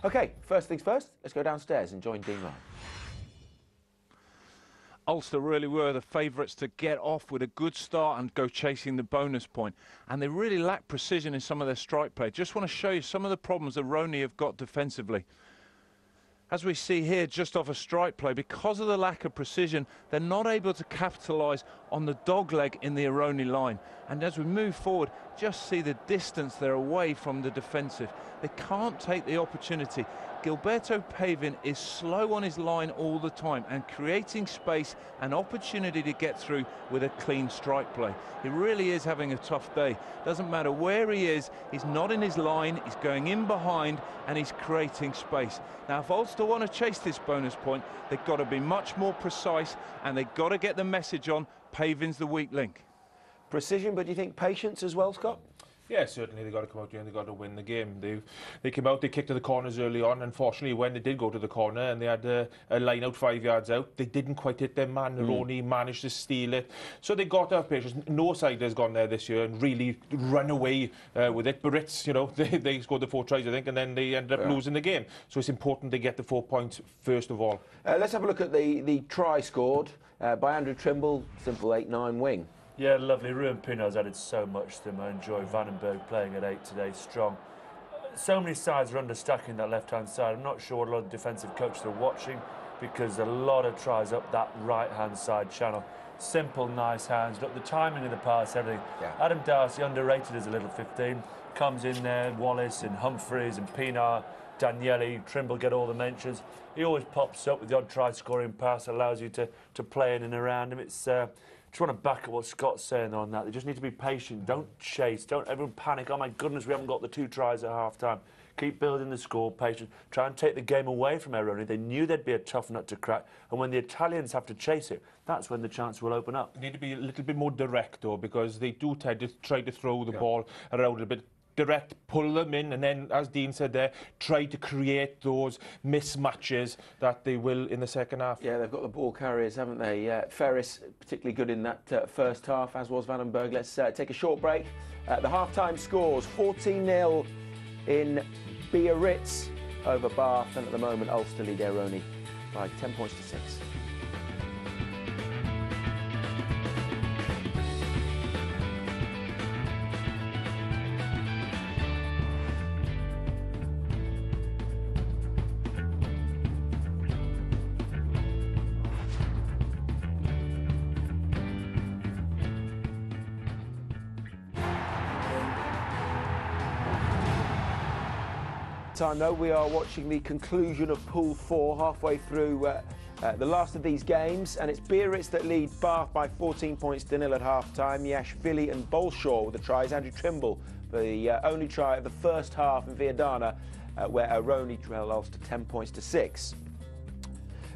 OK, first things first, let's go downstairs and join Dean Ryan. Ulster really were the favourites to get off with a good start and go chasing the bonus point. And they really lack precision in some of their strike play. Just want to show you some of the problems that Aironi have got defensively. As we see here, just off a strike play, because of the lack of precision, they're not able to capitalise on the dog leg in the Aironi line. And as we move forward, just see the distance they're away from the defensive. They can't take the opportunity. Gilberto Pavin is slow on his line all the time and creating space and opportunity to get through with a clean strike play. He really is having a tough day. Doesn't matter where he is, he's not in his line, he's going in behind and he's creating space. Now, if Ulster want to chase this bonus point, they've got to be much more precise and they've got to get the message on Pavin's the weak link. Precision, but do you think patience as well, Scott? Yeah, certainly they've got to come out here and they've got to win the game. They came out, they kicked to the corners early on. Unfortunately, when they did go to the corner and they had a line out 5 yards out, they didn't quite hit their man. Aironi managed to steal it. So they got to have patience. No side has gone there this year and really run away with it. But it's, you know, they scored the 4 tries, I think, and then they ended up losing the game. So it's important they get the 4 points first of all. Let's have a look at the try scored by Andrew Trimble, simple 8-9 wing. Yeah, lovely. Ruben Pino's added so much to them. I enjoy Vandenberg playing at 8 today, strong. So many sides are understacking that left-hand side. I'm not sure what a lot of defensive coaches are watching because a lot of tries up that right-hand side channel. Simple, nice hands. Look, the timing of the pass, everything. Yeah. Adam Darcy, underrated as a little 15, comes in there. Wallace and Humphreys and Pienaar, Daniele, Trimble get all the mentions. He always pops up with the odd try-scoring pass, allows you to play in and around him. It's... just want to back up what Scott's saying on that. They just need to be patient. Don't chase. Don't everyone panic. Oh, my goodness, we haven't got the 2 tries at half-time. Keep building the score, patient. Try and take the game away from Aironi. They knew there'd be a tough nut to crack. And when the Italians have to chase it, that's when the chance will open up. They need to be a little bit more direct, though, because they do tend to try to throw the ball around a bit. Direct, pull them in, and then, as Dean said there, try to create those mismatches that they will in the second half. Yeah, they've got the ball carriers, haven't they? Ferris, particularly good in that first half, as was Vandenberg. Let's take a short break. The half-time scores, 14-0 in Biarritz over Bath, and at the moment, Ulster lead Aironi by 10 points to 6. Time though, we are watching the conclusion of Pool 4, halfway through the last of these games, and it's Biarritz that lead Bath by 14 points to 0 at half-time. Yashvili and Bolshaw with the tries. Andrew Trimble for the only try of the first half in Viadana, where Aironi trailed Ulster 10 points to 6.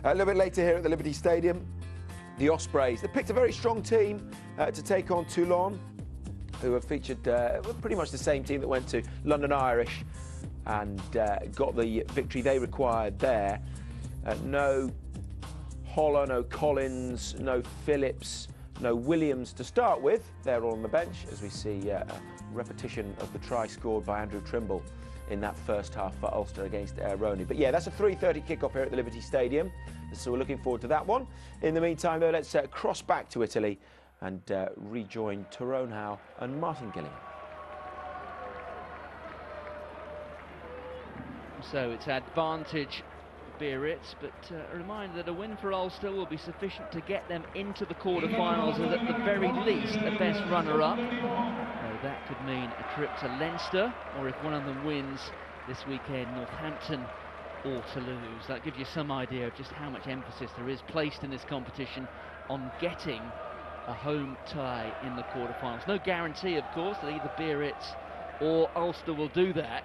A little bit later here at the Liberty Stadium, the Ospreys. They picked a very strong team to take on Toulon, who have featured pretty much the same team that went to London Irish and got the victory they required there. No Holler, no Collins, no Phillips, no Williams to start with. They're all on the bench as we see a repetition of the try scored by Andrew Trimble in that first half for Ulster against Aironi. But yeah, that's a 3:30 kickoff here at the Liberty Stadium, so we're looking forward to that one. In the meantime, though, let's cross back to Italy and rejoin Tyrone Howe and Martin Gillingham. So it's advantage Biarritz, but a reminder that a win for Ulster will be sufficient to get them into the quarter-finals and at the very least a best runner-up. So that could mean a trip to Leinster, or if one of them wins this weekend, Northampton or Toulouse. That gives you some idea of just how much emphasis there is placed in this competition on getting a home tie in the quarter-finals. No guarantee, of course, that either Biarritz or Ulster will do that.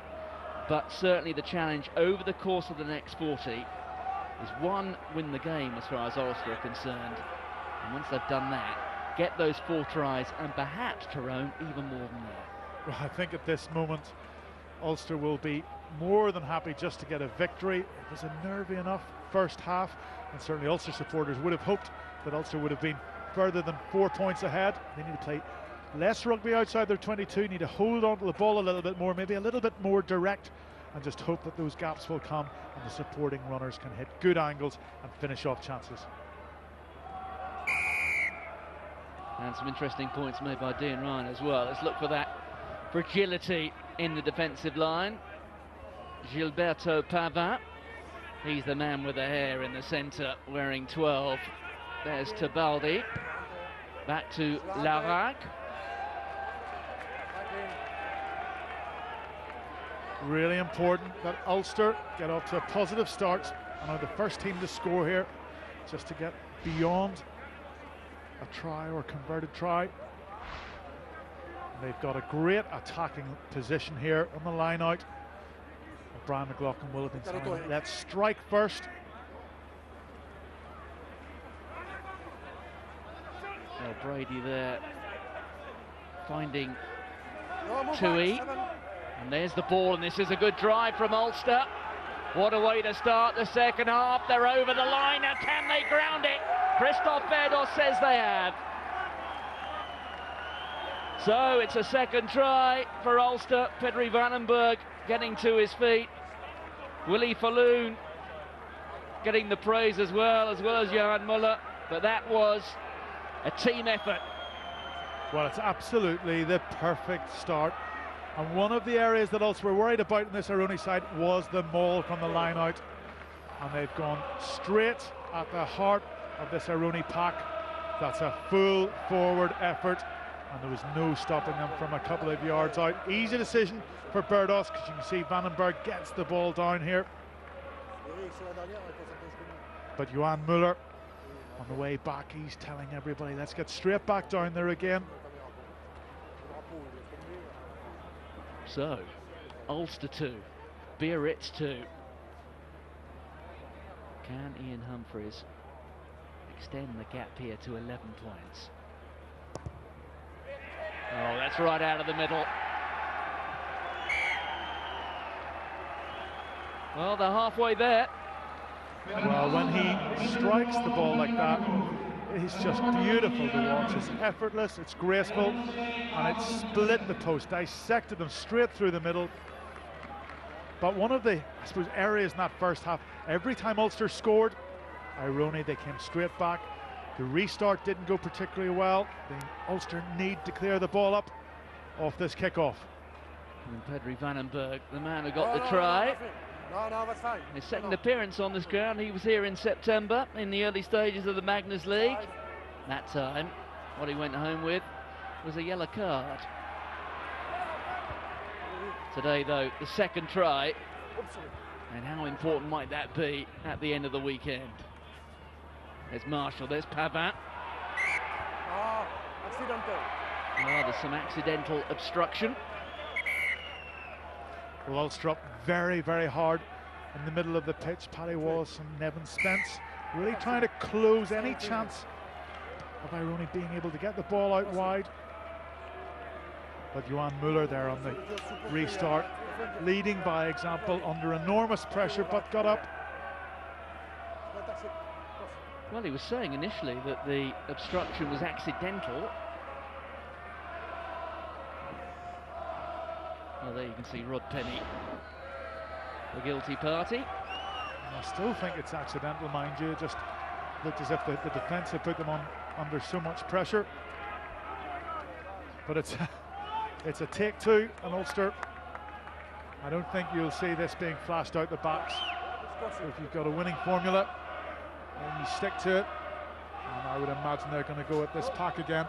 But certainly the challenge over the course of the next 40 is one, win the game as far as Ulster are concerned. And once they've done that, get those 4 tries and perhaps Tyrone even more than that. Well, I think at this moment Ulster will be more than happy just to get a victory. It was a nervy enough first half, and certainly Ulster supporters would have hoped that Ulster would have been further than 4 points ahead. They need to play less rugby outside their 22, need to hold on to the ball a little bit more, maybe a little bit more direct and just hope that those gaps will come and the supporting runners can hit good angles and finish off chances. And some interesting points made by Dean Ryan as well. Let's look for that fragility in the defensive line. Gilberto Pavin, he's the man with the hair in the centre, wearing 12. There's Tebaldi, back to Larac. Really important that Ulster get off to a positive start and are the first team to score here, just to get beyond a try or converted try. They've got a great attacking position here on the line out. Brian McLaughlin will have been saying, let's strike first. Well, Brady there finding Tui. And there's the ball, and this is a good drive from Ulster. What a way to start the second half. They're over the line. Now can they ground it? Christoph Verdos says they have. So it's a second try for Ulster. Pedri Vandenberg getting to his feet. Willie Falloon getting the praise as well as Johan Muller. But that was a team effort. Well, it's absolutely the perfect start. And one of the areas that Ulster were worried about in this Aironi side was the maul from the line out. And they've gone straight at the heart of this Aironi pack. That's a full forward effort, and there was no stopping them from a couple of yards out. Easy decision for Verdos, because you can see Vandenberg gets the ball down here. But Johan Muller, on the way back, he's telling everybody, let's get straight back down there again. So, Ulster 2, Biarritz 2. Can Ian Humphreys extend the gap here to 11 points? Oh, that's right out of the middle. Well, they're halfway there. Well, when he strikes the ball like that, it's just beautiful to watch. It's effortless, it's graceful, and it split the post, dissected them straight through the middle. But one of the, I suppose, areas in that first half, every time Ulster scored, Aironi, they came straight back. The restart didn't go particularly well. The Ulster need to clear the ball up off this kickoff. And Pedri Vandenberg, the man who got the try. His second appearance on this ground. He was here in September in the early stages of the Magnus League. That time, what he went home with was a yellow card. Today, though, the second try. And how important might that be at the end of the weekend? There's Marshall, there's Pavin. Oh, there's some accidental obstruction. Well, Ulster up very, very hard in the middle of the pitch. Paddy Wallace and Nevin Spence really trying to close any chance of Aironi being able to get the ball out wide. But Johan Muller there on the restart, leading by example under enormous pressure, but got up. Well, he was saying initially that the obstruction was accidental. Well, there you can see Rod Penny, the guilty party. I still think it's accidental, mind you. It just looked as if the defence had put them under so much pressure. But it's a take two, and Ulster, I don't think you'll see this being flashed out the backs. If you've got a winning formula, and you stick to it, and I would imagine they're going to go at this pack again.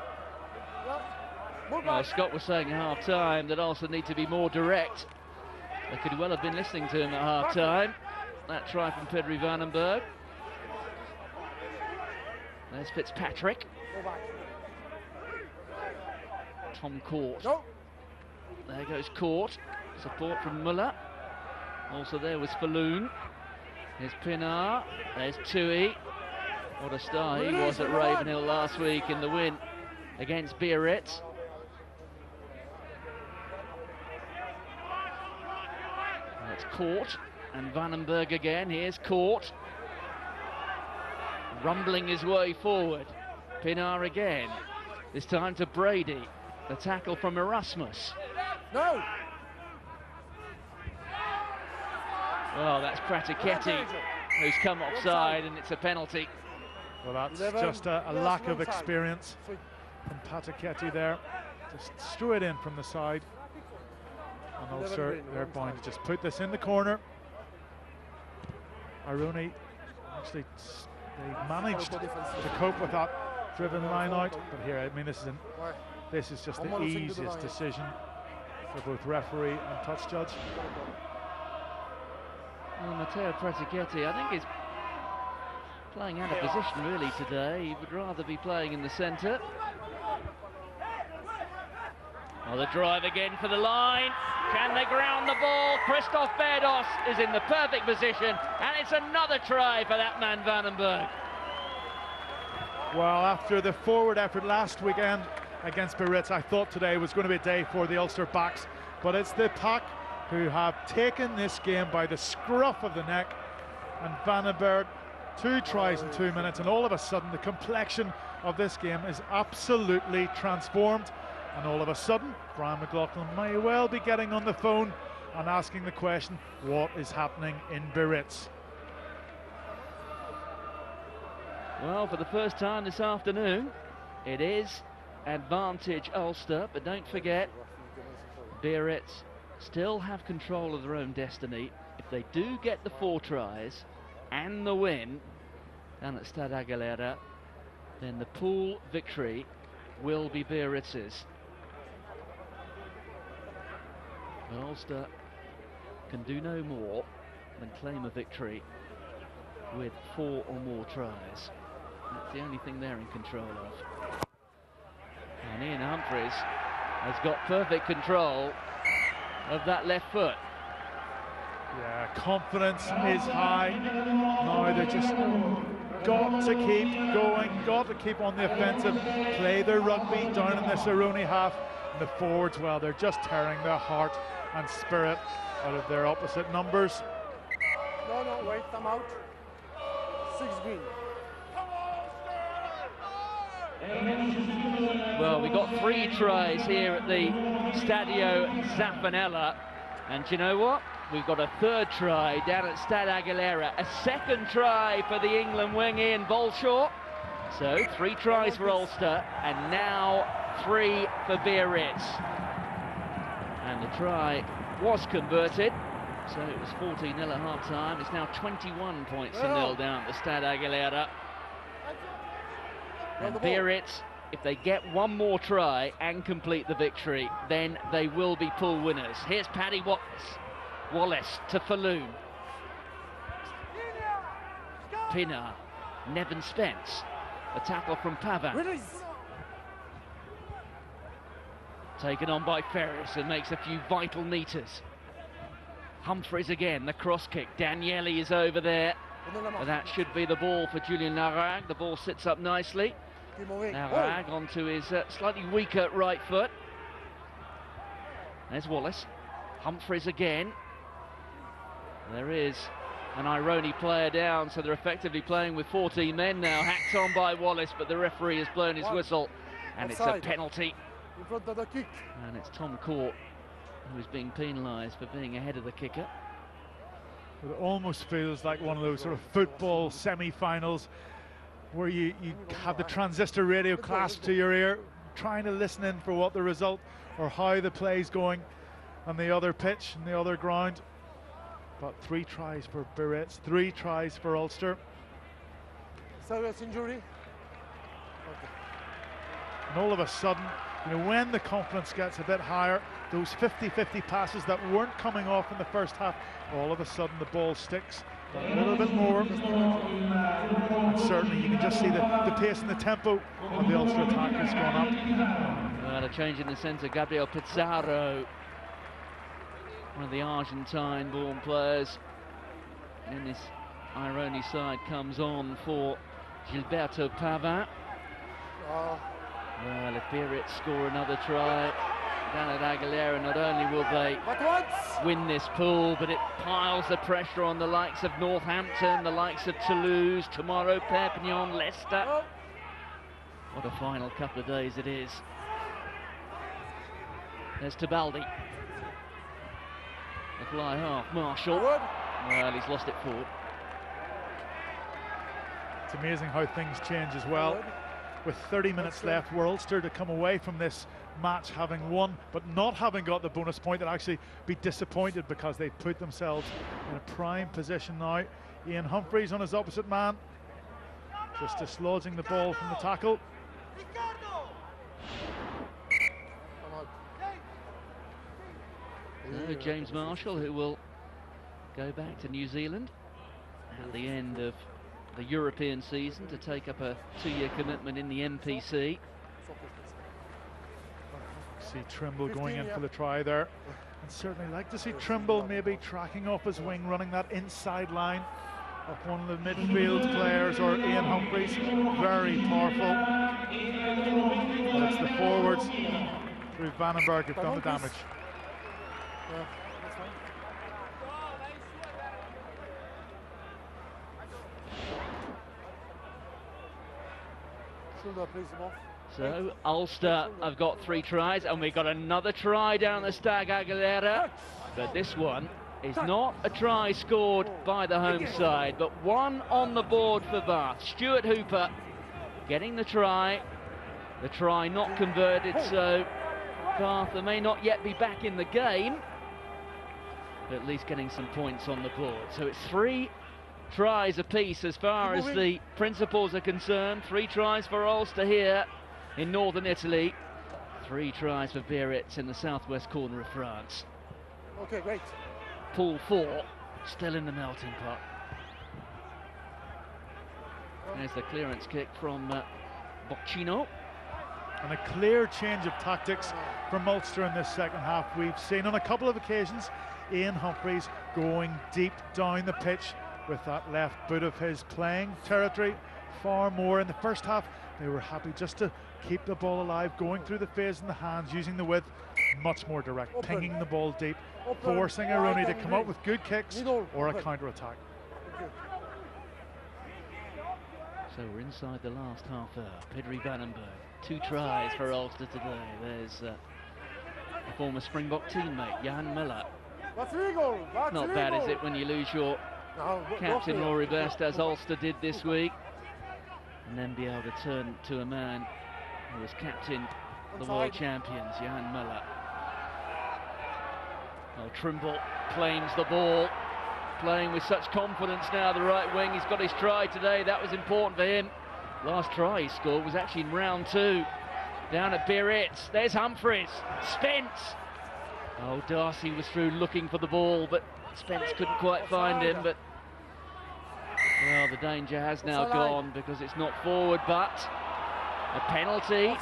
Well, Scott was saying at half-time that Ulster need to be more direct. They could well have been listening to him at half-time. That try from Pedri Vandenberg. There's Fitzpatrick. Tom Court. There goes Court. Support from Muller. Also there was Falloon. There's Pinar. There's Tui. What a star he was at Ravenhill last week in the win against Biarritz. That's Court and Vandenberg again. Here's Court, rumbling his way forward. Pinar again. This time to Brady. The tackle from Erasmus. No. Well, that's Pratiketi who's come offside, and it's a penalty. Well, that's just a lack of experience from Pratiketi there. Just threw it in from the side. And Ulster, they're going to just put this in the corner. Aironi, actually, they managed to cope with that driven line out. But here, I mean, this is just the easiest decision for both referee and touch judge. Well, Matteo Pratiketi, I think, is playing out of position really today. He would rather be playing in the centre. Oh, the drive again for the line. Can they ground the ball? Christoph Berdos is in the perfect position, and it's another try for that man Vandenberg. Well, after the forward effort last weekend against Biarritz, I thought today was going to be a day for the Ulster backs, but it's the pack who have taken this game by the scruff of the neck. And Vandenberg, 2 tries in 2 minutes, and all of a sudden the complexion of this game is absolutely transformed. And all of a sudden, Brian McLaughlin may well be getting on the phone and asking the question, what is happening in Biarritz? Well, for the first time this afternoon, it is advantage Ulster, but don't forget, Biarritz still have control of their own destiny. If they do get the 4 tries and the win down at Stade Aguilera, then the pool victory will be Biarritz's. But Ulster can do no more than claim a victory with 4 or more tries. That's the only thing they're in control of. And Ian Humphreys has got perfect control of that left foot. Yeah, confidence is high. Now they just got to keep going, got to keep on the offensive, play their rugby down in this Aironi half. And the forwards, well, they're just tearing their heart and spirit out of their opposite numbers. No, wait, I'm out. 6 green. Well, we got 3 tries here at the Stadio Zaffanella, and do you know what? We've got a 3rd try down at Stade Aguilera, a 2nd try for the England wing Ian Bolshaw. So 3 tries for Ulster, and now 3 for Biarritz. And the try was converted, so it was 14-0 at half-time. It's now 21 points to 0 down at the Stade Aguilera. And Biarritz, if they get 1 more try and complete the victory, then they will be pool winners. Here's Paddy Wallace to Falloon. Pinar, Nevin Spence. A tackle from Pavan. Taken on by Ferris and makes a few vital meters. Humphreys again, the cross kick. Daniele is over there. And that should be the ball for Julian Larag. The ball sits up nicely. Larag onto his slightly weaker right foot. There's Wallace. Humphreys again. There is an Aironi player down, so they're effectively playing with 14 men now. Hacked on by Wallace, but the referee has blown his whistle, and it's a penalty. In front of the kick. And it's Tom Court who is being penalised for being ahead of the kicker. It almost feels like one of those sort of football semi-finals where you have the transistor radio clasped to your ear, trying to listen in for what the result or how the play's going on the other pitch and the other ground. But 3 tries for Biarritz, 3 tries for Ulster. Serious injury. Okay. And all of a sudden, you know, when the confidence gets a bit higher, those 50-50 passes that weren't coming off in the first half, all of a sudden the ball sticks a little bit more. And certainly you can just see the pace and the tempo of the Ulster attack has gone up. Well, a change in the centre, Gabriel Pizarro, one of the Argentine-born players in this Aironi side, comes on for Gilberto Pavin. Well, if Biarritz score another try down at Aguilera, not only will they win this pool, but it piles the pressure on the likes of Northampton, the likes of Toulouse, tomorrow Perpignan, Leicester. What a final couple of days it is. There's Tebaldi. The fly half, Marshall. Well, he's lost it forward. It's amazing how things change as well. With 30 minutes left, were Ulster to come away from this match having won, but not having got the bonus point, and actually be disappointed because they put themselves in a prime position now. Ian Humphreys on his opposite man, just dislodging the ball from the tackle. So James Marshall, who will go back to New Zealand at the end of the European season to take up a 2-year commitment in the MPC. See Trimble going in for the try there. And certainly like to see Trimble maybe tracking off his wing, running that inside line of one of the midfield players, or Ian Humphreys. Very powerful. But it's the forwards through Vandenberg who've done the damage. So Ulster have got 3 tries, and we've got another try down the Stag Aguilera, but this one is not a try scored by the home side, but one on the board for Bath. Stuart Hooper getting the try not converted, so Bath may not yet be back in the game, but at least getting some points on the board. So it's 3 tries apiece as far as the principals are concerned. 3 tries for Ulster here in northern Italy. 3 tries for Biarritz in the southwest corner of France. Okay, great. Pool 4 still in the melting pot. There's the clearance kick from Bocchino. And a clear change of tactics from Ulster in this second half. We've seen on a couple of occasions Ian Humphreys going deep down the pitch with that left boot of his, playing territory far more. In the first half they were happy just to keep the ball alive, going through the phase in the hands, using the width, much more direct, pinging the ball deep, forcing Aironi to come up with good kicks or a counter-attack. So we're inside the last half hour. Pedri Vandenberg, 2 tries for Ulster today. There's a former Springbok teammate, Jan Miller. Not bad, is it, when you lose your captain Rory Best, as Ulster did this week, and then be able to turn to a man who was captain of the world champions, Jan Miller. Well, Trimble claims the ball, playing with such confidence now, the right wing. He's got his try today, that was important for him. Last try he scored was actually in round 2, down at Biarritz. There's Humphreys, Spence. Oh, Darcy was through looking for the ball, but Spence couldn't quite find him. But well, the danger has now gone because it's not forward, but a penalty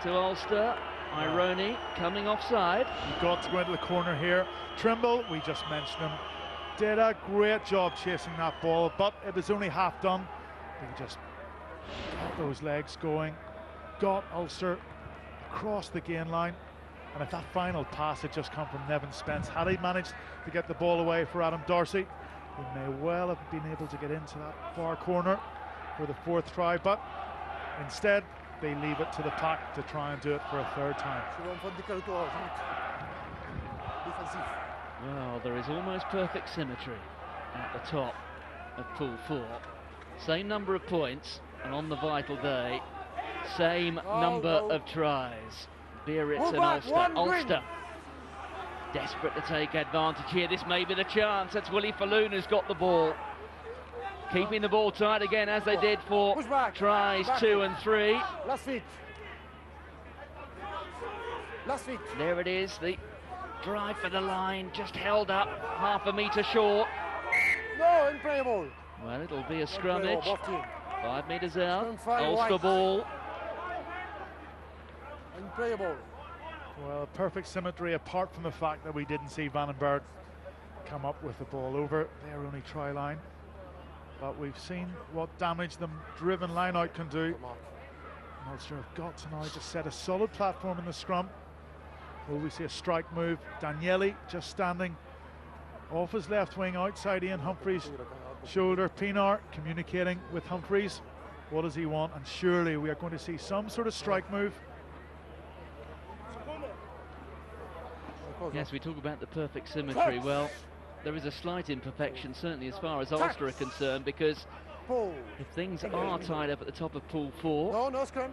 to Ulster. Aironi coming offside. You've got to go into the corner here. Trimble, we just mentioned him, did a great job chasing that ball, but it was only half done. He just got those legs going, got Ulster across the gain line, and if that final pass had just come from Nevin Spence, had he managed to get the ball away for Adam Darcy, he may well have been able to get into that far corner for the 4th try, but instead they leave it to the pack to try and do it for a 3rd time. Well, there is almost perfect symmetry at the top of Pool 4. Same number of points, and on the vital day, same number of tries. Biarritz and Ulster. Ulster desperate to take advantage here. This may be the chance. That's Willie Falloon who's got the ball. Keeping the ball tight again, as they did for tries 2 and 3. Last feet. There it is, the drive for the line, just held up half a metre short. No, unplayable. Well, it'll be a scrummage. 5 metres out. Ulster ball. Unplayable. Well, perfect symmetry, apart from the fact that we didn't see Vandenberg come up with the ball over their only try line. But we've seen what damage the driven line out can do. Ulster have got to now just set a solid platform in the scrum. Will we see a strike move? Daniele just standing off his left wing outside Ian Humphreys' shoulder. Pinar communicating with Humphreys. What does he want? And surely we are going to see some sort of strike move. Yes, we talk about the perfect symmetry. Well, there is a slight imperfection, certainly as far as Ulster are concerned, because if things are tied up at the top of Pool 4, No scrum.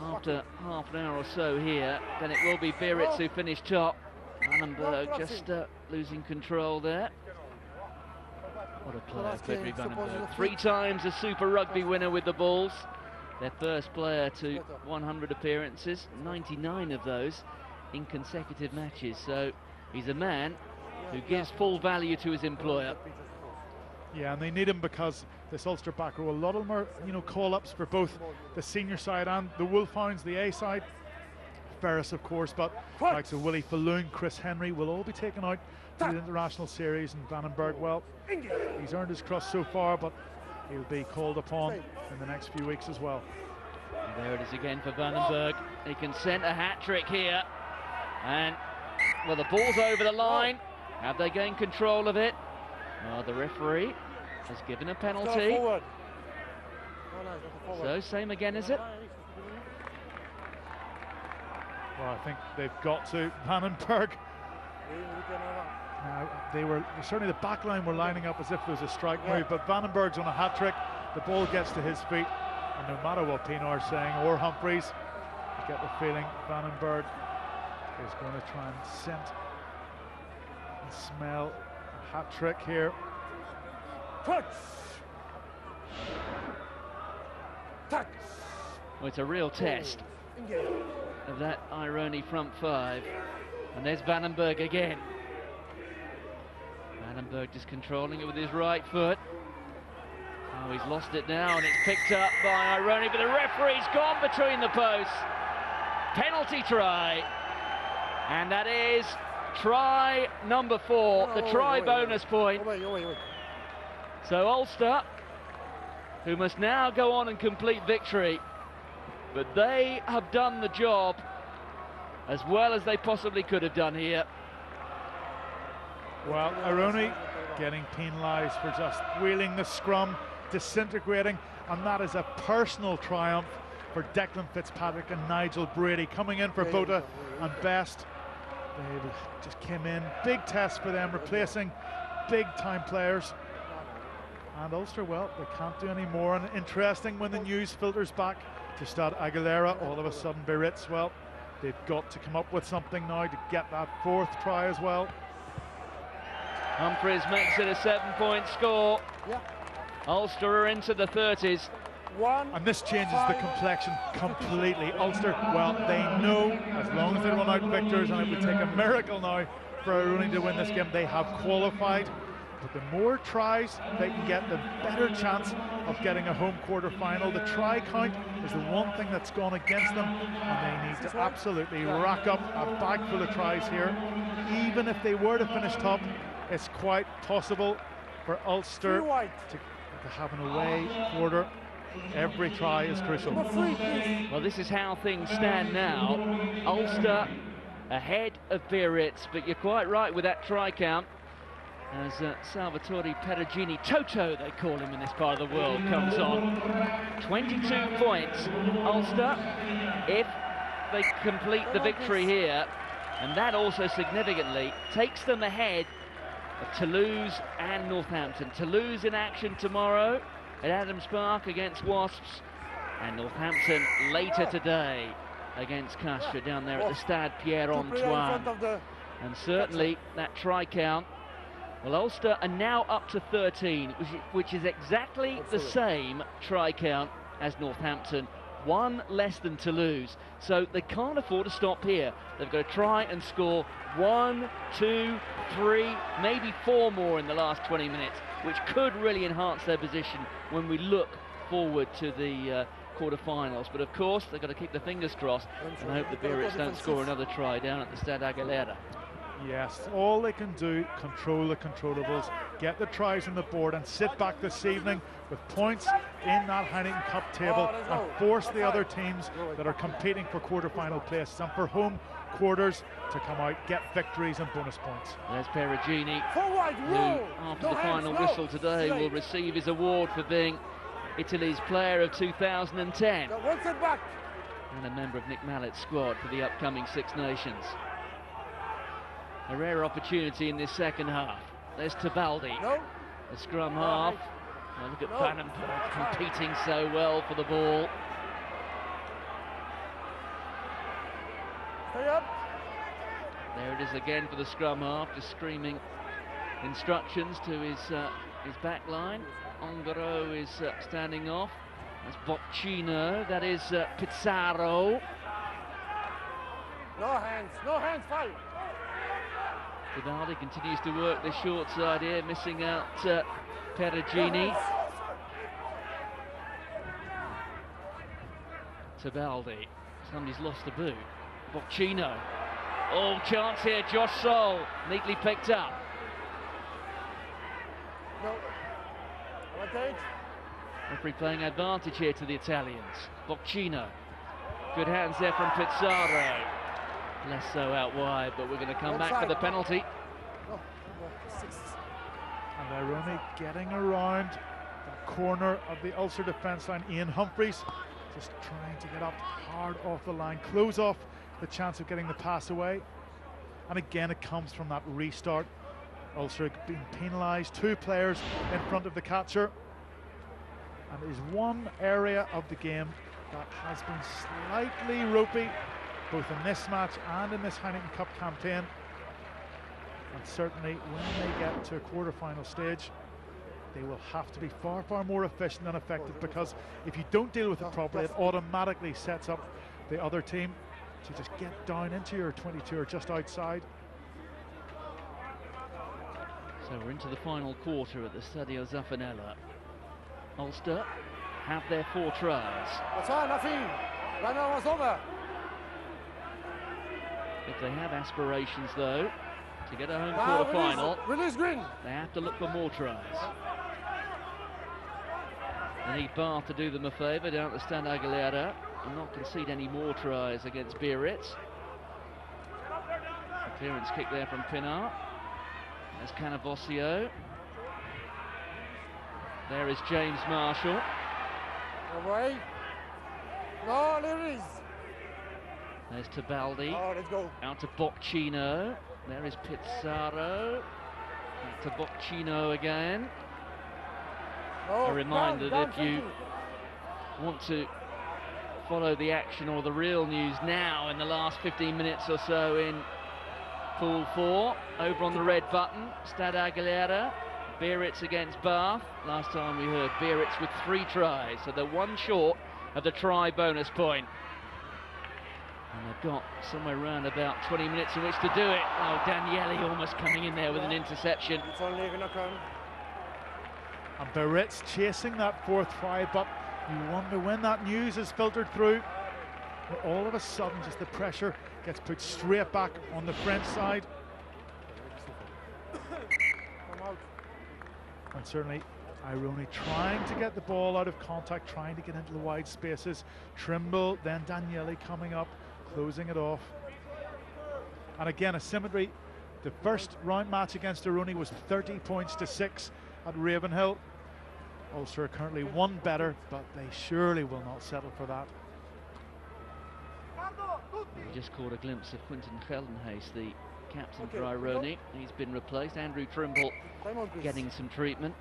after half an hour or so here, then it will be Biarritz who finish top. Vandenberg just losing control there. What a player, Frederick Vandenberg. 3 times a Super Rugby winner with the Bulls. Their first player to 100 appearances, 99 of those in consecutive matches. So he's a man who gives full value to his employer. Yeah, and they need him because this Ulster back row, a lot of them are, you know, call-ups for both the senior side and the Wolfhounds, the A side. Ferris, of course, but likes of Willie Falloon, Chris Henry will all be taken out to the international series. And Vandenberg, well, he's earned his crust so far, but he'll be called upon in the next few weeks as well. And there it is again for Vandenberg. He can send a hat-trick here. And, well, the ball's over the line. Have they gained control of it? Well, the referee has given a penalty. So, same again, is it? Well, I think they've got to. Vandenberg. Now, they were certainly the back line were lining up as if there was a strike move, but Vandenberg's on a hat-trick. The ball gets to his feet, and no matter what Pienaar are saying, or Humphreys, you get the feeling Vandenberg is going to try and scent and smell a hat-trick here. Touch. Well, it's a real test of that Aironi front 5. And there's Vandenberg again. Vandenberg just controlling it with his right foot. Oh, he's lost it now, and it's picked up by Aironi, but the referee's gone between the posts. Penalty try. And that is try number 4, the try bonus point. So Ulster, who must now go on and complete victory, but they have done the job as well as they possibly could have done here. Well, Aironi getting penalised for just wheeling the scrum, disintegrating, and that is a personal triumph for Declan Fitzpatrick and Nigel Brady coming in for Bota and Best. They just came in, big test for them, replacing big time players. And Ulster, well, they can't do any more. And interesting, when the news filters back to Stade Aguilera, all of a sudden Biarritz, well, they've got to come up with something now to get that 4th try as well. Humphreys makes it a 7-point score. Ulster are into the 30s. And this changes the complexion completely. Ulster, well, they know as long as they run out victors, and it would take a miracle now for Aironi to win this game, they have qualified. But the more tries they can get, the better chance of getting a home quarter-final. The try count is the one thing that's gone against them, and they need to absolutely rack up a bag full of tries here. Even if they were to finish top, it's quite possible for Ulster to have an away quarter. Every try is crucial. Well, this is how things stand now. Ulster ahead of Biarritz, but you're quite right with that try count. As Salvatore Perugini, Toto they call him in this part of the world, comes on. 22 points, Ulster, if they complete the victory here. And that also significantly takes them ahead of Toulouse and Northampton. Toulouse in action tomorrow at Adams Park against Wasps, and Northampton later today against Castres down there at the Stade Pierre-Antoine. And certainly that try count. Well, Ulster are now up to 13, which is exactly the same try count as Northampton, 1 less than Toulouse. So they can't afford to stop here. They've got to try and score 1, 2, 3, maybe 4 more in the last 20 minutes, which could really enhance their position when we look forward to the quarter-finals. But of course, they've got to keep their fingers crossed and hope the Biarritz don't score another try down at the Stade Aguilera. Yes, all they can do, control the controllables, get the tries on the board and sit back this evening with points in that Heineken Cup table and force the other teams that are competing for quarter-final places and for home quarters to come out, get victories and bonus points. There's Perugini, who after the final whistle today will receive his award for being Italy's player of 2010 and a member of Nick Mallett's squad for the upcoming Six Nations. A rare opportunity in this second half. There's Tebaldi. No. The scrum half. Oh, look at No. Vandenberg competing so well for the ball. Stay up. There it is again for the scrum half, just screaming instructions to his back line. Ongaro is standing off. That's Bocchino. That is Pizarro. No hands, foul. Tebaldi continues to work the short side here, missing out Perugini. Tebaldi. Somebody's lost the boot. Bocchino. Oh, chance here. Josh Sol neatly picked up. No. Advantage. Referee playing advantage here to the Italians. Bocchino. Good hands there from Pizarro. Less so out wide, but we're going to come back for the penalty. No. 6. And Aironi getting around the corner of the Ulster defence line. Ian Humphreys just trying to get up hard off the line, close off the chance of getting the pass away. And again, it comes from that restart. Ulster being penalised, 2 players in front of the catcher. And it is one area of the game that has been slightly ropey, both in this match and in this Heineken Cup campaign. And certainly when they get to a quarter-final stage, they will have to be far, far more efficient and effective, because if you don't deal with it properly, it automatically sets up the other team to just get down into your 22 or just outside. So we're into the final quarter at the Stadio Zaffanella. Ulster have their 4 tries. What's on, nothing. Runner was over. If they have aspirations, though, to get a home Now quarter-final, release green. they have to look for more tries. They need Bath to do them a favour down at the Stand Aguilera and not concede any more tries against Biarritz. A clearance kick there from Pinar. There's Canavosio. There is James Marshall. Away. No, there is. There's Tebaldi. Oh, let's go. Out to Bocchino. There is Pizarro. Back to Bocchino again. No, A reminder down, that if you want to follow the action or the real news now in the last 15 minutes or so in Pool 4, over on the red button, Stade Aguilera, Biarritz against Bath. Last time we heard Biarritz with 3 tries, so they're 1 short of the try bonus point. And they've got somewhere around about 20 minutes in which to do it. Oh, Daniele almost coming in there with an interception. It's only gonna come. And Biarritz chasing that 4th try, but you wonder when that news is filtered through. All of a sudden, just the pressure gets put straight back on the French side. Come out. And certainly Aironi trying to get the ball out of contact, trying to get into the wide spaces. Trimble, then Daniele coming up, closing it off. And again, a symmetry. The first round match against Aironi was 30 points to 6 at Ravenhill. Ulster are currently 1 better, but they surely will not settle for that. We just caught a glimpse of Quinton Geldenhuys, the captain for Aironi. He's been replaced. Andrew Trimble Time out, please. getting some treatment.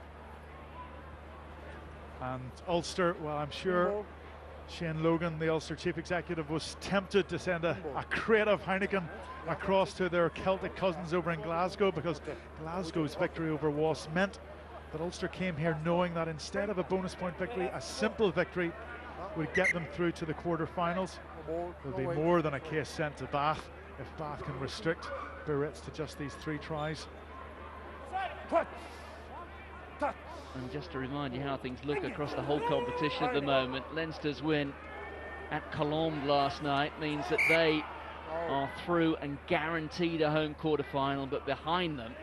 And Ulster, well, I'm sure Shane Logan, the Ulster chief executive, was tempted to send a crate of Heineken across to their Celtic cousins over in Glasgow, because Glasgow's victory over Wasps meant that Ulster came here knowing that instead of a bonus point victory, a simple victory would get them through to the quarter-finals. There'll be more than a case sent to Bath if Bath can restrict Biarritz to just these 3 tries. And just to remind you how things look across the whole competition at the moment, Leinster's win at Colombes last night means that they are through and guaranteed a home quarter-final, but behind them,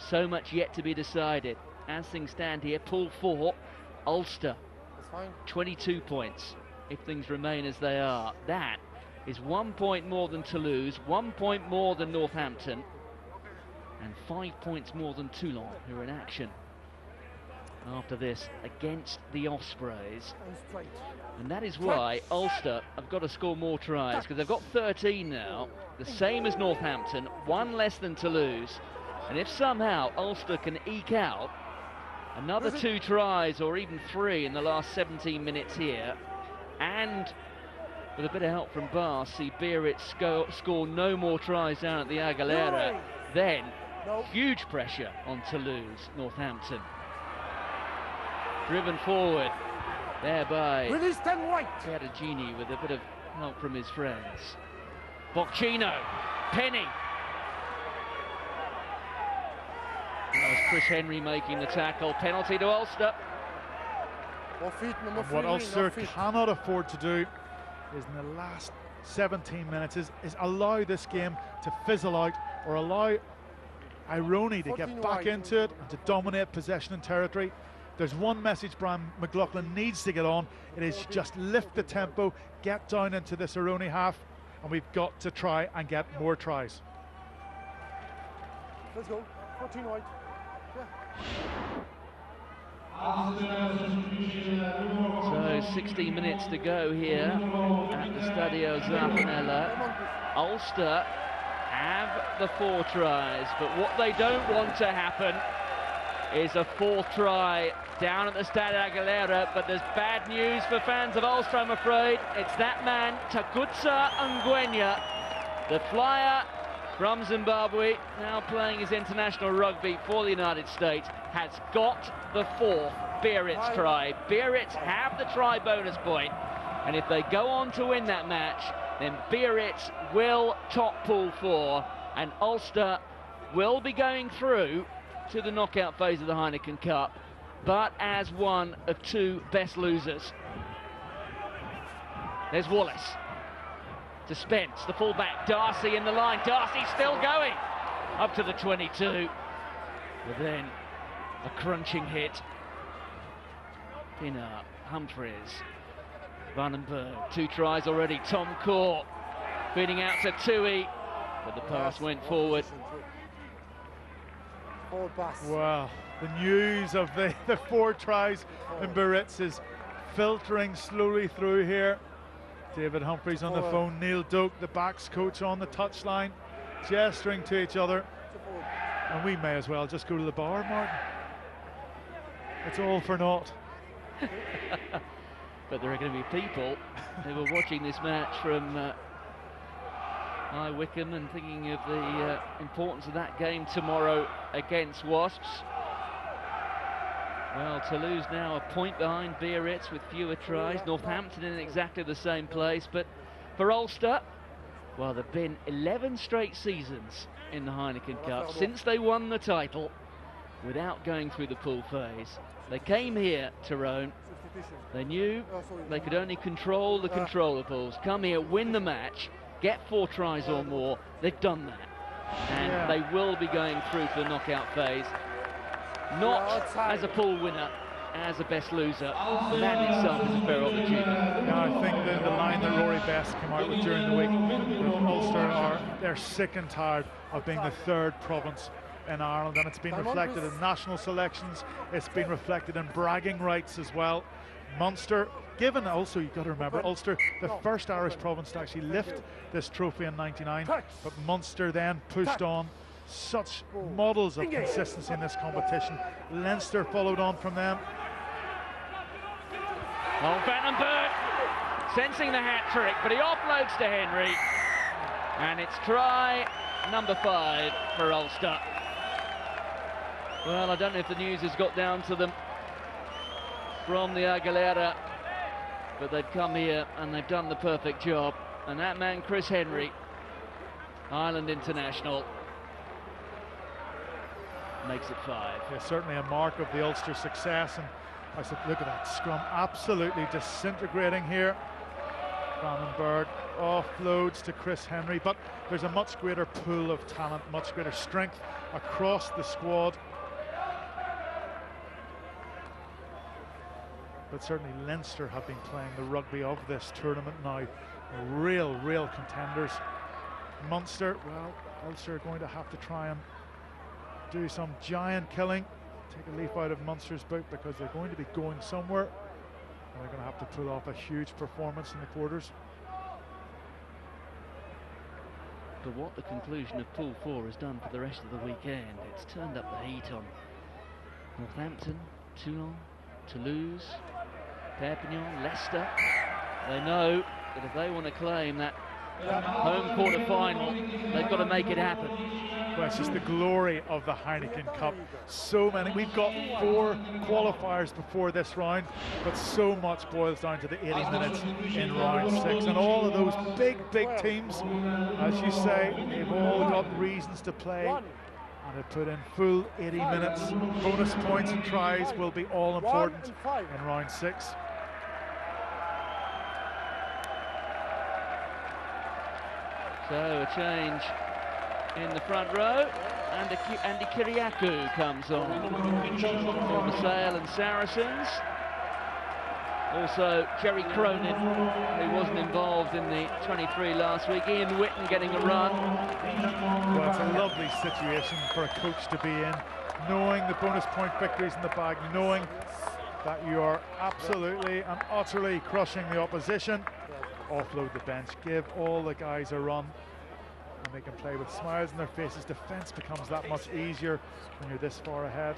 so much yet to be decided. As things stand here, Pool 4, Ulster, 22 points if things remain as they are. That is 1 point more than Toulouse, 1 point more than Northampton, and 5 points more than Toulon, who are in action after this against the Ospreys. And that is why Ulster have got to score more tries, because they've got 13 now, the same as Northampton, 1 less than Toulouse, And if somehow Ulster can eke out another 2 tries or even 3 in the last 17 minutes here, and with a bit of help from Bath, see Biarritz score no more tries down at the Aguilera, then huge pressure on Toulouse, Northampton. Driven forward there by Perugini with a bit of help from his friends. Bocchino, Penny. That was Chris Henry making the tackle. Penalty to Ulster. And what Ulster cannot afford to do is in the last 17 minutes is allow this game to fizzle out, or allow Aironi to get back into it and to dominate possession and territory. There's one message Brian McLaughlin needs to get on. It is just lift the tempo, get down into this Aironi half, and we've got to try and get more tries. Let's go. 14 wide. So 16 minutes to go here at the Stadio Zaffanella. Ulster have the 4 tries, but what they don't want to happen is a 4th try down at the Stadio Aguilera. But there's bad news for fans of Ulster, I'm afraid. It's that man, Takutsa Ngwenya, the flyer from Zimbabwe, now playing his international rugby for the United States, has got the 4th Biarritz try. Biarritz have the try bonus point, and if they go on to win that match, then Biarritz will top pool 4, and Ulster will be going through to the knockout phase of the Heineken Cup, but as one of 2 best losers. There's Wallace to Spence, the fullback. Darcy in the line. Darcy still going up to the 22, but then a crunching hit. Pinner, Humphreys, Vandenberg, 2 tries already. Tom Core feeding out to Tui, but the pass went forward. Well, the news of the 4 tries in Biarritz is filtering slowly through here. David Humphreys on the phone, Neil Doak, the backs coach, on the touchline, gesturing to each other. And we may as well just go to the bar, Martin. It's all for naught. But there are going to be people who are watching this match from High Wycombe and thinking of the importance of that game tomorrow against Wasps. Well, Toulouse now a point behind Biarritz with fewer tries. Northampton in exactly the same place. But for Ulster, well, there have been 11 straight seasons in the Heineken Cup since they won the title without going through the pool phase. They came here to Rome. They knew they could only control the controllables. Come here, win the match, get 4 tries or more. They've done that. And they will be going through to the knockout phase. Not as a pool winner, as a best loser. That in itself is a fair old achievement. Yeah, I think the line that Rory Best came out with during the week, with Ulster they're sick and tired of being the 3rd province in Ireland, and it's been reflected in national selections. It's been reflected in bragging rights as well. Munster, given also, you've got to remember, Ulster, the first Irish province to actually lift this trophy in '99, but Munster then pushed on. Such models of consistency in this competition. Leinster followed on from them. Oh, Vandenberg sensing the hat-trick, but he offloads to Henry. And it's try number 5 for Ulster. Well, I don't know if the news has got down to them from the Aguilera, but they've come here and they've done the perfect job. And that man, Chris Henry, Ireland international, makes it 5. Yeah, certainly a mark of the Ulster success. And I said, look at that scrum, absolutely disintegrating here. Vandenberg offloads to Chris Henry, but there's a much greater pool of talent, much greater strength across the squad. But certainly Leinster have been playing the rugby of this tournament now. Real contenders. Munster, well, Ulster are going to have to try and do some giant killing, take a leaf out of Munster's book, because they're going to be going somewhere and they're going to have to pull off a huge performance in the quarters. But what the conclusion of Pool 4 has done for the rest of the weekend, it's turned up the heat on Northampton, Toulon, Toulouse, Perpignan, Leicester. They know that if they want to claim that home quarter-final, they've got to make it happen. Well, it's just the glory of the Heineken Cup. So many. We've got 4 qualifiers before this round, but so much boils down to the 80 minutes in round 6. And all of those big teams, as you say, they've all got reasons to play and have put in full 80 minutes. Bonus points and tries will be all important in round 6. So a change in the front row, and Andy Kyriakou comes on for Marseille and Saracens. Also Jerry Cronin, who wasn't involved in the 23 last week. Ian Whitten getting a run. Well, it's a lovely situation for a coach to be in, knowing the bonus point victories in the bag, knowing that you are absolutely and utterly crushing the opposition. Offload the bench, give all the guys a run, and they can play with smiles on their faces. Defence becomes that much easier when you're this far ahead,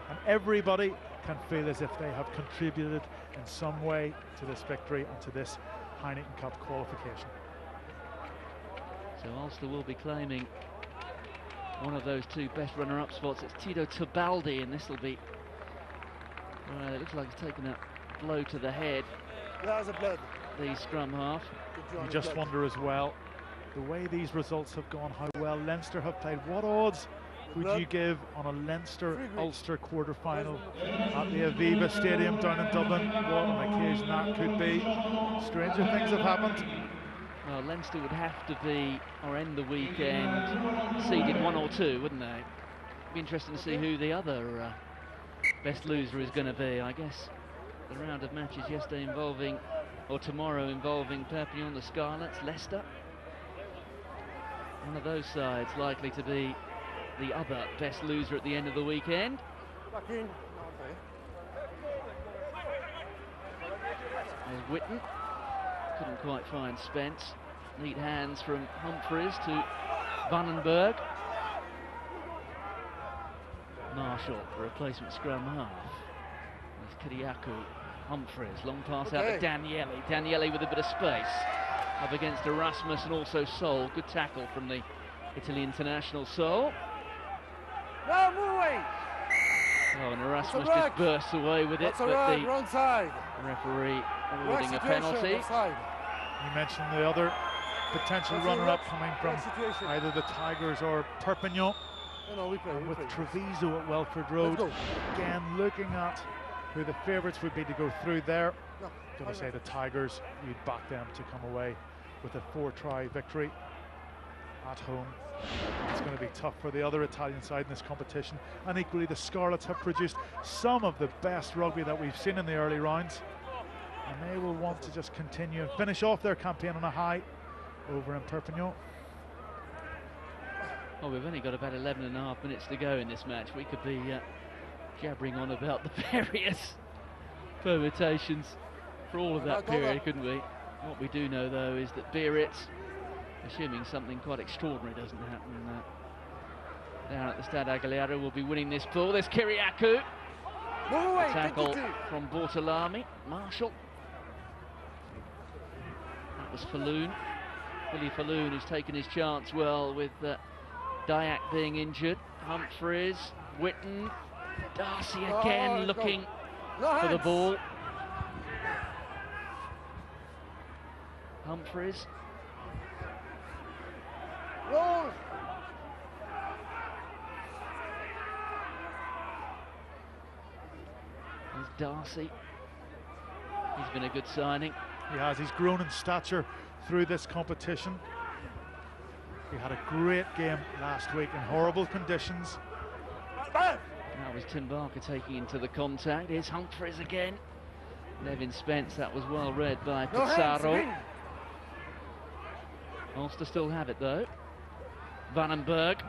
and everybody can feel as if they have contributed in some way to this victory and to this Heineken Cup qualification. So Ulster will be claiming one of those 2 best runner-up spots. It's Tito Tebaldi, and this will be, well, it looks like he's taken a blow to the head. There's a blood. The scrum half. You just wonder as well, the way these results have gone, how well Leinster have played. What odds would you give on a Leinster-Ulster quarter-final at the Aviva Stadium down in Dublin? What an occasion that could be. Stranger things have happened. Well, Leinster would have to be, or end the weekend, seeded 1 or 2, wouldn't they? Be interesting to see who the other best loser is going to be. I guess the round of matches yesterday involving, or tomorrow involving Perpignan, the Scarlets, Leicester. One of those sides likely to be the other best loser at the end of the weekend. There's Whitten. Couldn't quite find Spence. Neat hands from Humphreys to Vandenberg. Marshall, the replacement scrum half. There's Kyriakou. Humphreys, long pass out to Daniele. Daniele with a bit of space. Up against Erasmus and also Sol. Good tackle from the Italy international Sol. No, move away. Oh, and Erasmus just bursts away with it, but the wrong side. referee awarding a penalty. You mentioned the other potential runner-up coming from either the Tigers or Perpignan. With Treviso at Welford Road, again looking at who the favourites would be to go through there. Going to say the Tigers, you'd back them to come away with a 4-try victory at home. It's going to be tough for the other Italian side in this competition, and equally the Scarlets have produced some of the best rugby that we've seen in the early rounds, and they will want to just continue and finish off their campaign on a high over in Perpignan. Oh, we've only got about 11.5 minutes to go in this match. We could be jabbering on about the various permutations for all of that period, couldn't we? What we do know, though, is that Biarritz, assuming something quite extraordinary doesn't happen down at the Stade Aguilera, will be winning this pool. There's Kyriakou. Tackle from Bortolami. Marshall. That was Falloon. Willie Falloon has taken his chance well with Dyack being injured. Humphreys, Whitten, Darcy again looking for the ball. Humphreys. Roll. There's Darcy. He's been a good signing. He has. He's grown in stature through this competition. He had a great game last week in horrible conditions. That was Tim Barker taking into the contact. Here's Humphreys again. Nevin Spence, that was well read by Pizarro. Ulster still have it though. Vandenberg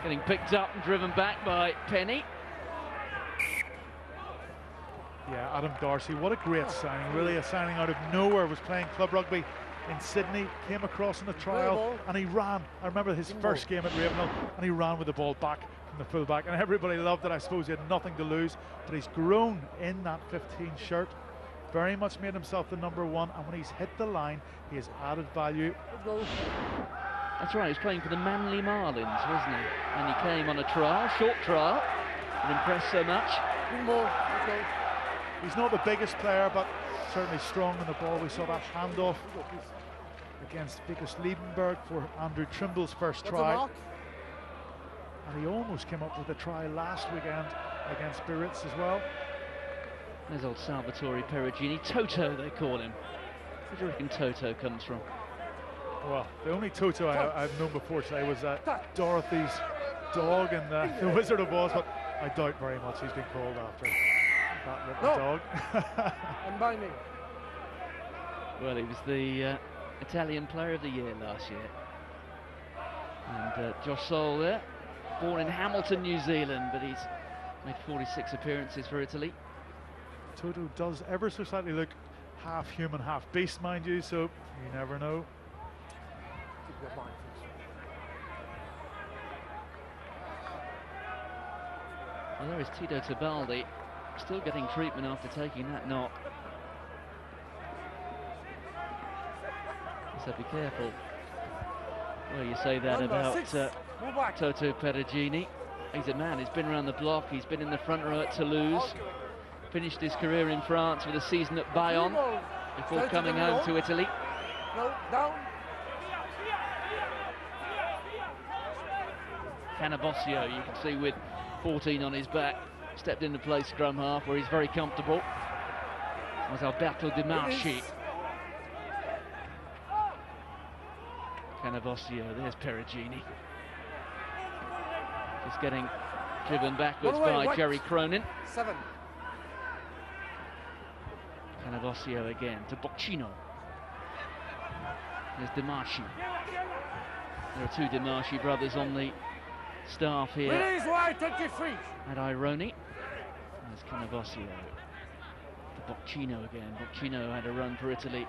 getting picked up and driven back by Penny. Yeah, Adam Darcy, what a great signing. Really a signing out of nowhere. Was playing club rugby in Sydney, came across in the trial, and he ran. I remember his first game at Ravenhill, and he ran with the ball back from the full-back, and everybody loved it. I suppose he had nothing to lose, but he's grown in that 15 shirt, very much made himself the number one, and when he's hit the line, he has added value. That's right, he was playing for the Manly Marlins, wasn't he? And he came on a trial, short trial, it impressed so much. He's not the biggest player, but certainly strong on the ball. We saw that handoff against Vickers Liebenberg for Andrew Trimble's first try. And he almost came up with a try last weekend against Biarritz as well. There's old Salvatore Perugini. Toto, they call him. Where do you reckon Toto comes from? Well, the only Toto I've known before today was Dorothy's dog in The Wizard of Oz, but I doubt very much he's been called after that little dog. I'm binding. Well, he was the Italian Player of the Year last year. And Josh Soul there, born in Hamilton, New Zealand, but he's made 46 appearances for Italy. Toto does ever so slightly look half human, half beast, mind you, so you never know. Well, there is Tito Tebaldi, still getting treatment after taking that knock. So be careful. Well, you say that about Toto Perugini. He's a man, he's been around the block, he's been in the front row at Toulouse, finished his career in France with a season at Bayonne before coming home to Italy. No, down. Cannavosio, you can see with 14 on his back, stepped into play scrum half where he's very comfortable. Was Alberto Di Marchi. Cannavosio, there's Perugini. Just getting driven backwards by Jerry Cronin. 7. Cannavosio again to Bocchino. There's Di Marchi. There are two Di Marchi brothers on the staff here Release wide, 23. at Aironi. There's Cannavosio. To Bocchino again. Bocchino had a run for Italy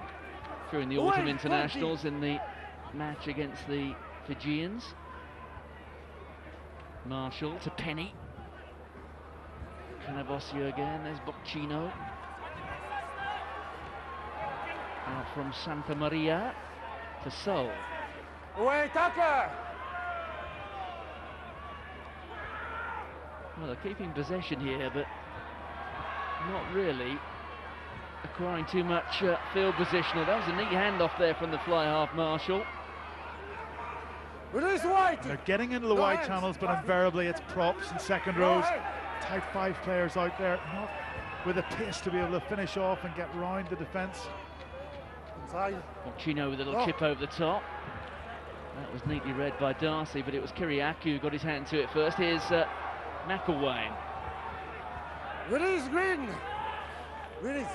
during the autumn internationals in the match against the Fijians. Marshall to Penny. Cannavosio again, there's Bocchino. Out from Santa Maria to Sol. Away, Tucker. Well, they're keeping possession here, but not really acquiring too much field position. That was a neat handoff there from the fly half Marshall. Release wide. They're getting into the wide channels, but invariably it's props and second rows. Tight 5 players out there, not with a pace to be able to finish off and get round the defence. Bocchino with a little chip over the top. That was neatly read by Darcy, but it was Kiriakou who got his hand to it first. Here's McElwain. Release Green. Release.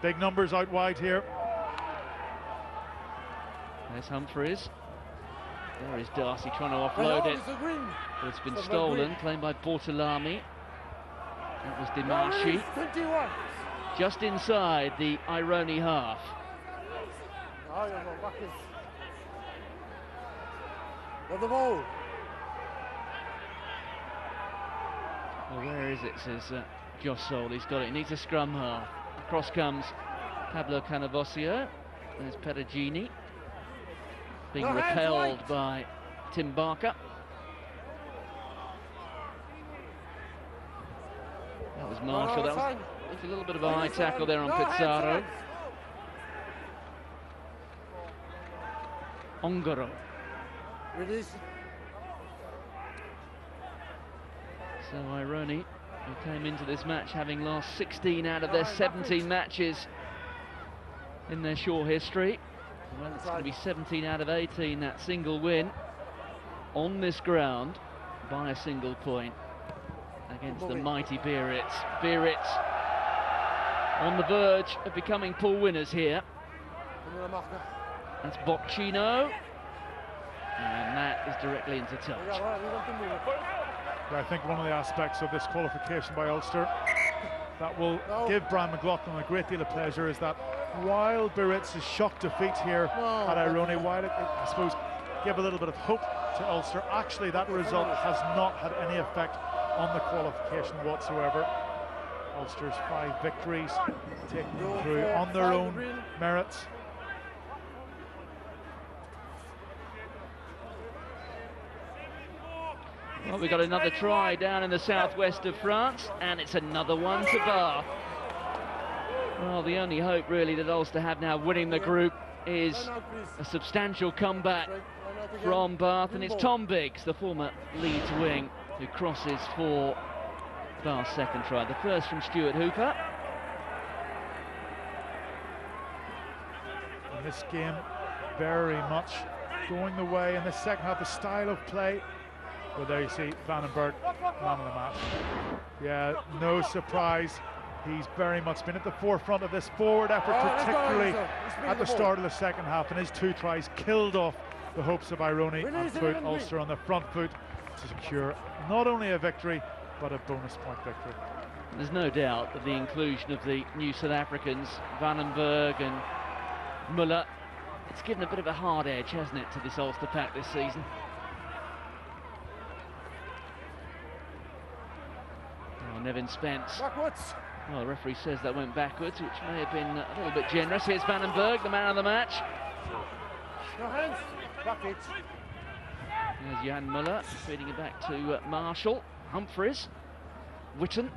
Big numbers out wide here. There's Humphreys. There is Darcy trying to offload it. But it's been stolen, claimed by Bortolami. That was Di Marchi. 21. Just inside the Aironi half. The ball. Well, where is it, says Josh Soul. He's got it. He needs a scrum half. Across comes Pablo Cannavosio. There's Perugini. Being repelled by Tim Barker. That was Marshall. That was a little bit of a high tackle there on Pizarro. Ongaro. Release. So Aironi, who came into this match having lost 16 out of their 17 matches in their short history. Well, it's going to be 17 out of 18, that single win on this ground by a single point against the mighty Biarritz. Biarritz on the verge of becoming pool winners here. That's Bocchino, and that is directly into touch. I think one of the aspects of this qualification by Ulster that will give Brian McLaughlin a great deal of pleasure is that while Biarritz's shock defeat here at Aironi, while it, I suppose, gave a little bit of hope to Ulster, actually that result has not had any effect on the qualification whatsoever. Ulster's 5 victories, taking them through on their own merits. Well, we got another try down in the southwest of France, and it's another one to Bath. Well, the only hope really that Ulster have now winning the group is a substantial comeback from Bath, and it's Tom Biggs, the former Leeds wing, who crosses for Bath's second try. The first from Stuart Hooper. And this game very much going the way in the second half, the style of play. Well, there you see Vandenberg, man of the match. Yeah, no surprise. He's very much been at the forefront of this forward effort, particularly at the start of the second half, and his 2 tries killed off the hopes of Aironi and put Ulster on the front foot to secure not only a victory, but a bonus point victory. There's no doubt that the inclusion of the new South Africans, Vandenberg and Muller, it's given a bit of a hard edge, hasn't it, to this Ulster pack this season. Oh, Nevin Spence. Backwards. Well, the referee says that went backwards, which may have been a little bit generous. Here's Vandenberg, the man of the match. No hands. Back it. There's Jan Muller feeding it back to Marshall. Humphreys. Witten.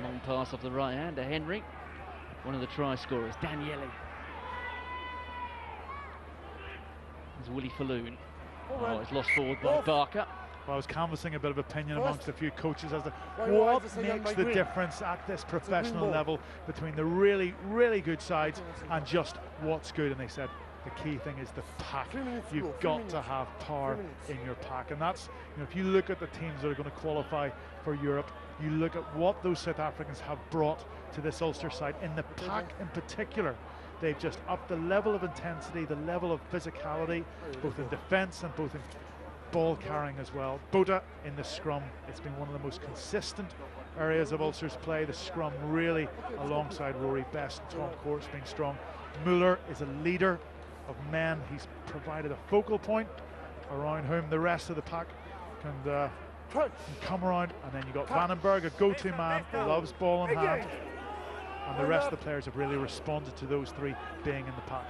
Long pass off the right hand to Henry. One of the try scorers, Daniele. There's Willie Falloon. Oh, it's lost forward by Barker. Well, I was canvassing a bit of opinion amongst a few coaches as to what makes the difference at this professional level between the really, really good sides and just what's good. And they said the key thing is the pack. You've got to have power in your pack. And that's, you know, if you look at the teams that are going to qualify for Europe, you look at what those South Africans have brought to this Ulster side. In the pack in particular, they've just upped the level of intensity, the level of physicality, both in defence and both in ball carrying as well. Boda in the scrum, it's been one of the most consistent areas of Ulster's play. The scrum really, alongside Rory Best and Tom Courts, being strong. Muller is a leader of men. He's provided a focal point around whom the rest of the pack can come around. And then you've got Vandenberg, a go-to man, loves ball in hand. And the rest of the players have really responded to those 3 being in the pack.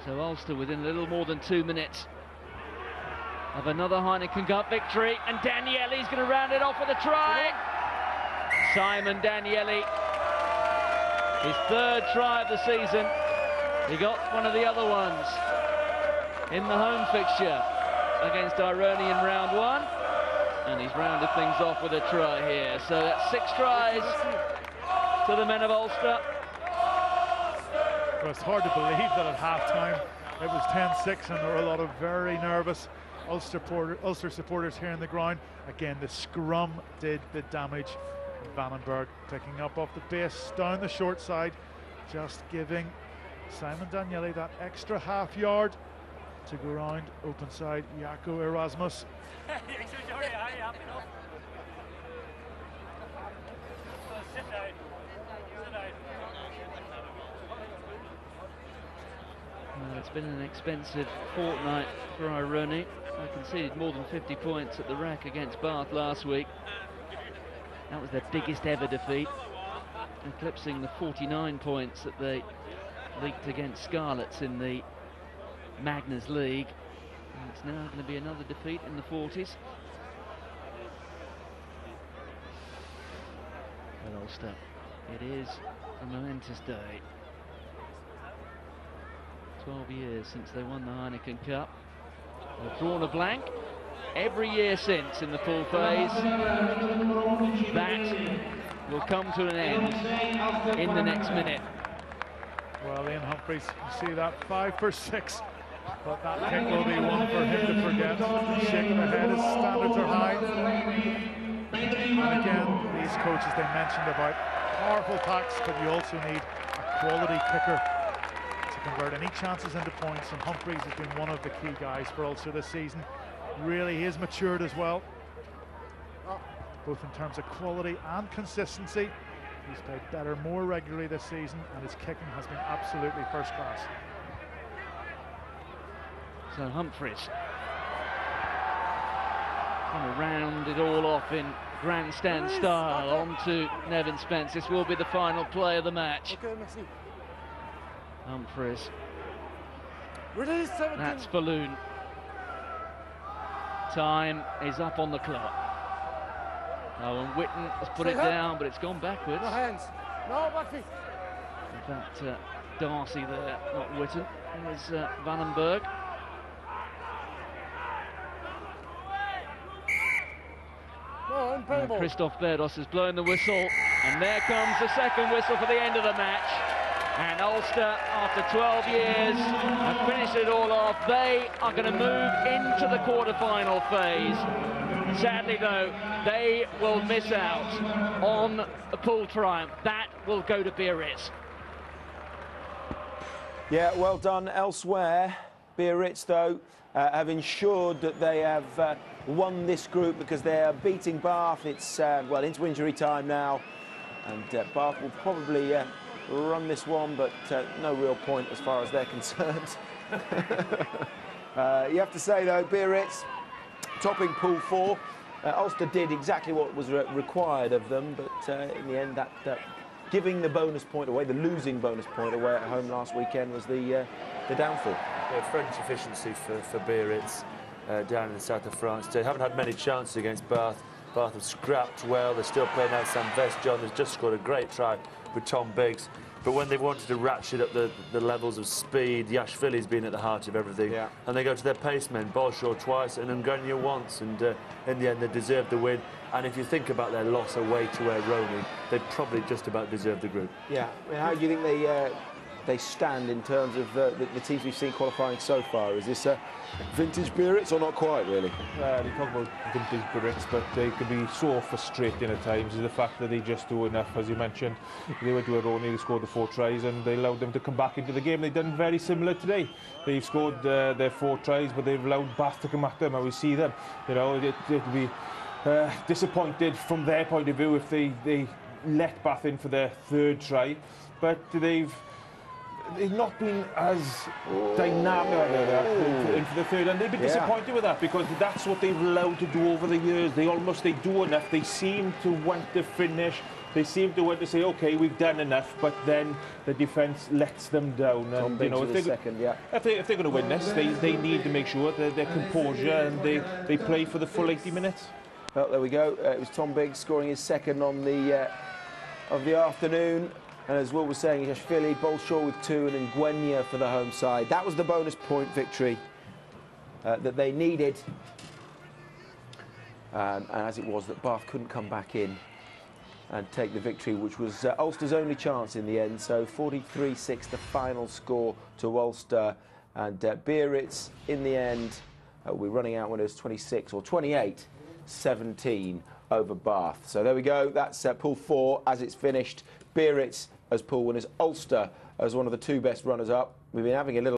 So Ulster within a little more than 2 minutes of another Heineken Cup victory, and Daniele's going to round it off with a try. Simon Daniele, his 3rd try of the season. He got one of the other ones in the home fixture against Aironi in round 1, and he's rounded things off with a try here. So that's 6 tries to the men of Ulster. Well, it's hard to believe that at half-time it was 10-6 and there were a lot of very nervous Ulster supporters here in the ground. Again, the scrum did the damage. Vandenberg picking up off the base, down the short side, just giving Simon Daniele that extra half yard to go round open side Jaco Erasmus. Well, it's been an expensive fortnight for Aironi. They conceded more than 50 points at the rack against Bath last week. That was their biggest ever defeat, eclipsing the 49 points that they leaked against Scarlets in the Magners League. And it's now going to be another defeat in the 40s. But Ulster, it is a momentous day. 12 years since they won the Heineken Cup. They've drawn a blank every year since in the pool phase. That will come to an end in the next minute. Well, Ian Humphreys, you see that 5 for 6, but that kick will be one for him to forget. Shaking the head, his standards are high. And again, these coaches, they mentioned about powerful packs, but you also need a quality kicker to convert any chances into points, and Humphreys has been one of the key guys for Ulster this season. Really, he has matured as well, both in terms of quality and consistency. He's played better more regularly this season, and his kicking has been absolutely first class. So Humphreys going to round it all off in grandstand style onto Nevin Spence. This will be the final play of the match. Okay, merci. Humphreys. Release 17. That's Falloon. Time is up on the clock. Owen Whitten has put it down, but it's gone backwards. No hands. No back feet. In fact, Darcy there, not Whitten. Here's Vandenberg. No, unplayable. Christoph Berdos has blown the whistle, and there comes the second whistle for the end of the match. And Ulster, after 12 years, have finished it all off. They are going to move into the quarter-final phase. Sadly, though, they will miss out on a pool triumph. That will go to Biarritz. Yeah, well done elsewhere. Biarritz, though, have ensured that they have won this group because they're beating Bath. It's, well, into injury time now. And Bath will probably run this one, but no real point as far as they're concerned. You have to say, though, Biarritz topping Pool 4. Ulster did exactly what was required of them, but in the end, that giving the bonus point away, the losing bonus point away at home last weekend was the downfall. Yeah, French efficiency for Biarritz down in the south of France. They haven't had many chances against Bath. Bath have scrapped well. They're still playing out Sam Vestjohn has just scored a great try with Tom Biggs. But when they wanted to ratchet up the levels of speed, Yashvili's been at the heart of everything. Yeah. And they go to their pacemen, Bolshaw twice and Ngania once. And in the end, they deserved the win. And if you think about their loss away to Aironi, they probably just about deserved the group. Yeah. I mean, how do you think they stand in terms of the teams we've seen qualifying so far? Is this vintage Biarritz or not quite, really? They talk about vintage Biarritz, but they could be so frustrating at times, is the fact that they just do enough. As you mentioned, they went to Aironi, they scored the 4 tries, and they allowed them to come back into the game. They've done very similar today. They've scored their 4 tries, but they've allowed Bath to come at them, and we see them. You know, it'd be disappointed from their point of view if they let Bath in for their 3rd try, but they've not been as dynamic in for the 3rd, and they've been disappointed with that because that's what they've allowed to do over the years. They do enough. They seem to want to finish. They seem to want to say, OK, we've done enough, but then the defence lets them down. And you know, if they're going to win this, they need to make sure that their composure and they play for the full 80 minutes. Well, there we go. It was Tom Biggs scoring his 2nd on of the afternoon. And as Will was saying, Yashvili, Bolshaw with 2 and Ngania for the home side. That was the bonus point victory that they needed. And as it was, that Bath couldn't come back in and take the victory, which was Ulster's only chance in the end. So 43-6, the final score to Ulster. And Biarritz, in the end, we're running out when it was 26 or 28-17 over Bath. So there we go. That's Pool 4 as it's finished. Biarritz as pool winners, Ulster as one of the 2 best runners-up. We've been having a little